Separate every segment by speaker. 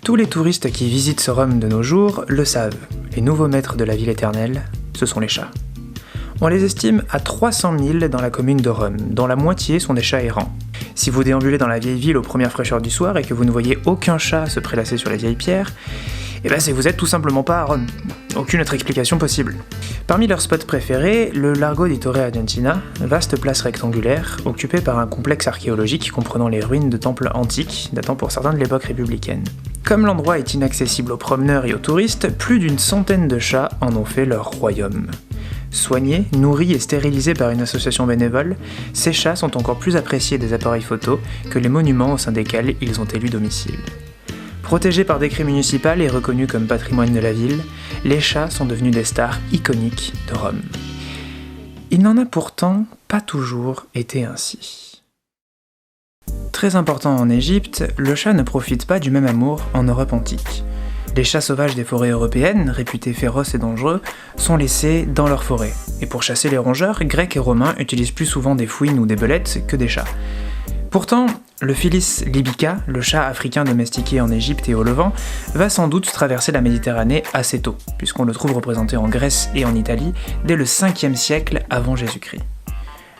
Speaker 1: Tous les touristes qui visitent Rome de nos jours le savent, les nouveaux maîtres de la ville éternelle, ce sont les chats. On les estime à 300 000 dans la commune de Rome, dont la moitié sont des chats errants. Si vous déambulez dans la vieille ville aux premières fraîcheurs du soir et que vous ne voyez aucun chat se prélasser sur les vieilles pierres, c'est que vous êtes tout simplement pas à Rome. Aucune autre explication possible. Parmi leurs spots préférés, le Largo di Torre Argentina, vaste place rectangulaire, occupée par un complexe archéologique comprenant les ruines de temples antiques, datant pour certains de l'époque républicaine. Comme l'endroit est inaccessible aux promeneurs et aux touristes, plus d'une centaine de chats en ont fait leur royaume. Soignés, nourris et stérilisés par une association bénévole, ces chats sont encore plus appréciés des appareils photos que les monuments au sein desquels ils ont élu domicile. Protégés par décret municipal et reconnus comme patrimoine de la ville, les chats sont devenus des stars iconiques de Rome. Il n'en a pourtant pas toujours été ainsi. Très important en Égypte, le chat ne profite pas du même amour en Europe antique. Les chats sauvages des forêts européennes, réputés féroces et dangereux, sont laissés dans leurs forêts. Et pour chasser les rongeurs, Grecs et Romains utilisent plus souvent des fouines ou des belettes que des chats. Pourtant, le Felis libica, le chat africain domestiqué en Égypte et au Levant, va sans doute traverser la Méditerranée assez tôt, puisqu'on le trouve représenté en Grèce et en Italie dès le 5e siècle avant Jésus-Christ.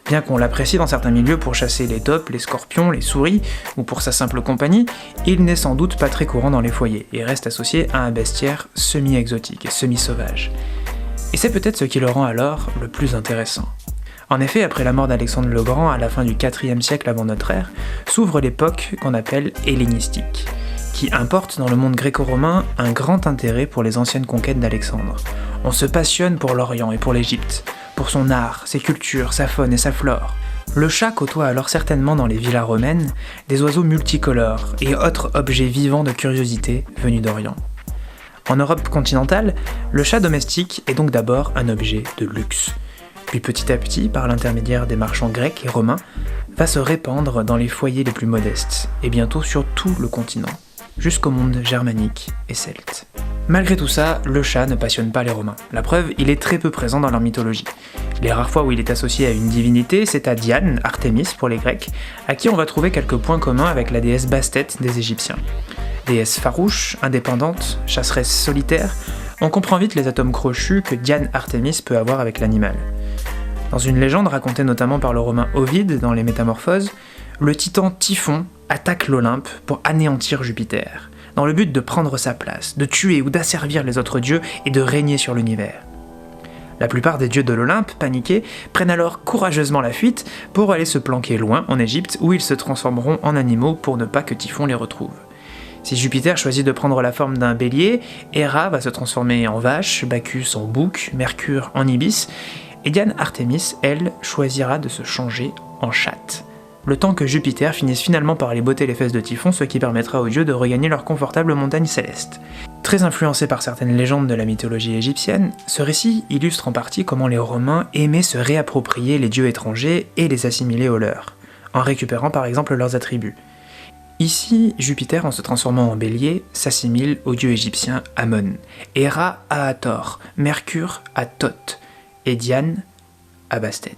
Speaker 1: Bien qu'on l'apprécie dans certains milieux pour chasser les taupes, les scorpions, les souris, ou pour sa simple compagnie, il n'est sans doute pas très courant dans les foyers, et reste associé à un bestiaire semi-exotique et semi-sauvage. Et c'est peut-être ce qui le rend alors le plus intéressant. En effet, après la mort d'Alexandre le Grand à la fin du IVe siècle avant notre ère, s'ouvre l'époque qu'on appelle hellénistique, qui importe dans le monde gréco-romain un grand intérêt pour les anciennes conquêtes d'Alexandre. On se passionne pour l'Orient et pour l'Égypte, pour son art, ses cultures, sa faune et sa flore. Le chat côtoie alors certainement dans les villas romaines des oiseaux multicolores et autres objets vivants de curiosité venus d'Orient. En Europe continentale, le chat domestique est donc d'abord un objet de luxe. Puis petit à petit, par l'intermédiaire des marchands grecs et romains, va se répandre dans les foyers les plus modestes, et bientôt sur tout le continent, jusqu'au monde germanique et celte. Malgré tout ça, le chat ne passionne pas les Romains. La preuve, il est très peu présent dans leur mythologie. Les rares fois où il est associé à une divinité, c'est à Diane, Artémis pour les Grecs, à qui on va trouver quelques points communs avec la déesse Bastet des Égyptiens. Déesse farouche, indépendante, chasseresse solitaire, on comprend vite les atomes crochus que Diane Artémis peut avoir avec l'animal. Dans une légende racontée notamment par le romain Ovide dans les Métamorphoses, le titan Typhon attaque l'Olympe pour anéantir Jupiter, dans le but de prendre sa place, de tuer ou d'asservir les autres dieux et de régner sur l'univers. La plupart des dieux de l'Olympe, paniqués, prennent alors courageusement la fuite pour aller se planquer loin en Égypte où ils se transformeront en animaux pour ne pas que Typhon les retrouve. Si Jupiter choisit de prendre la forme d'un bélier, Héra va se transformer en vache, Bacchus en bouc, Mercure en ibis, et Diane Artémis, elle, choisira de se changer en chatte. Le temps que Jupiter finisse finalement par aller botter les fesses de Typhon, ce qui permettra aux dieux de regagner leur confortable montagne céleste. Très influencé par certaines légendes de la mythologie égyptienne, ce récit illustre en partie comment les Romains aimaient se réapproprier les dieux étrangers et les assimiler aux leurs, en récupérant par exemple leurs attributs. Ici, Jupiter, en se transformant en bélier, s'assimile au dieu égyptien Amon, Héra à Hathor, Mercure à Thoth, et Diane à Bastet.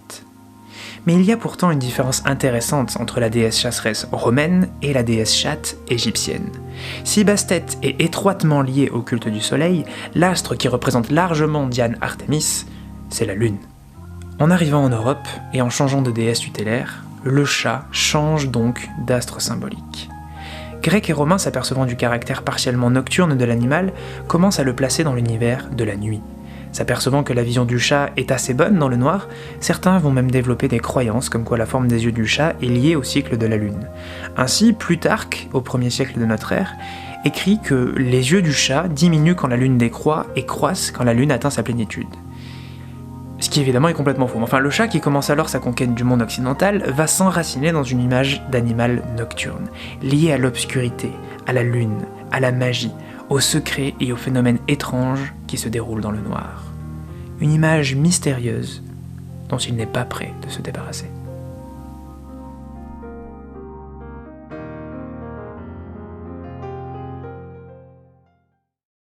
Speaker 1: Mais il y a pourtant une différence intéressante entre la déesse chasseresse romaine et la déesse chatte égyptienne. Si Bastet est étroitement liée au culte du soleil, l'astre qui représente largement Diane Artémis, c'est la lune. En arrivant en Europe et en changeant de déesse tutélaire, le chat change donc d'astre symbolique. Grecs et Romains, s'apercevant du caractère partiellement nocturne de l'animal, commencent à le placer dans l'univers de la nuit. S'apercevant que la vision du chat est assez bonne dans le noir, certains vont même développer des croyances comme quoi la forme des yeux du chat est liée au cycle de la lune. Ainsi, Plutarque, au 1er siècle de notre ère, écrit que les yeux du chat diminuent quand la lune décroît et croissent quand la lune atteint sa plénitude. Ce qui évidemment est complètement faux. Enfin, le chat qui commence alors sa conquête du monde occidental va s'enraciner dans une image d'animal nocturne, lié à l'obscurité, à la lune, à la magie, aux secrets et aux phénomènes étranges qui se déroulent dans le noir. Une image mystérieuse dont il n'est pas prêt de se débarrasser.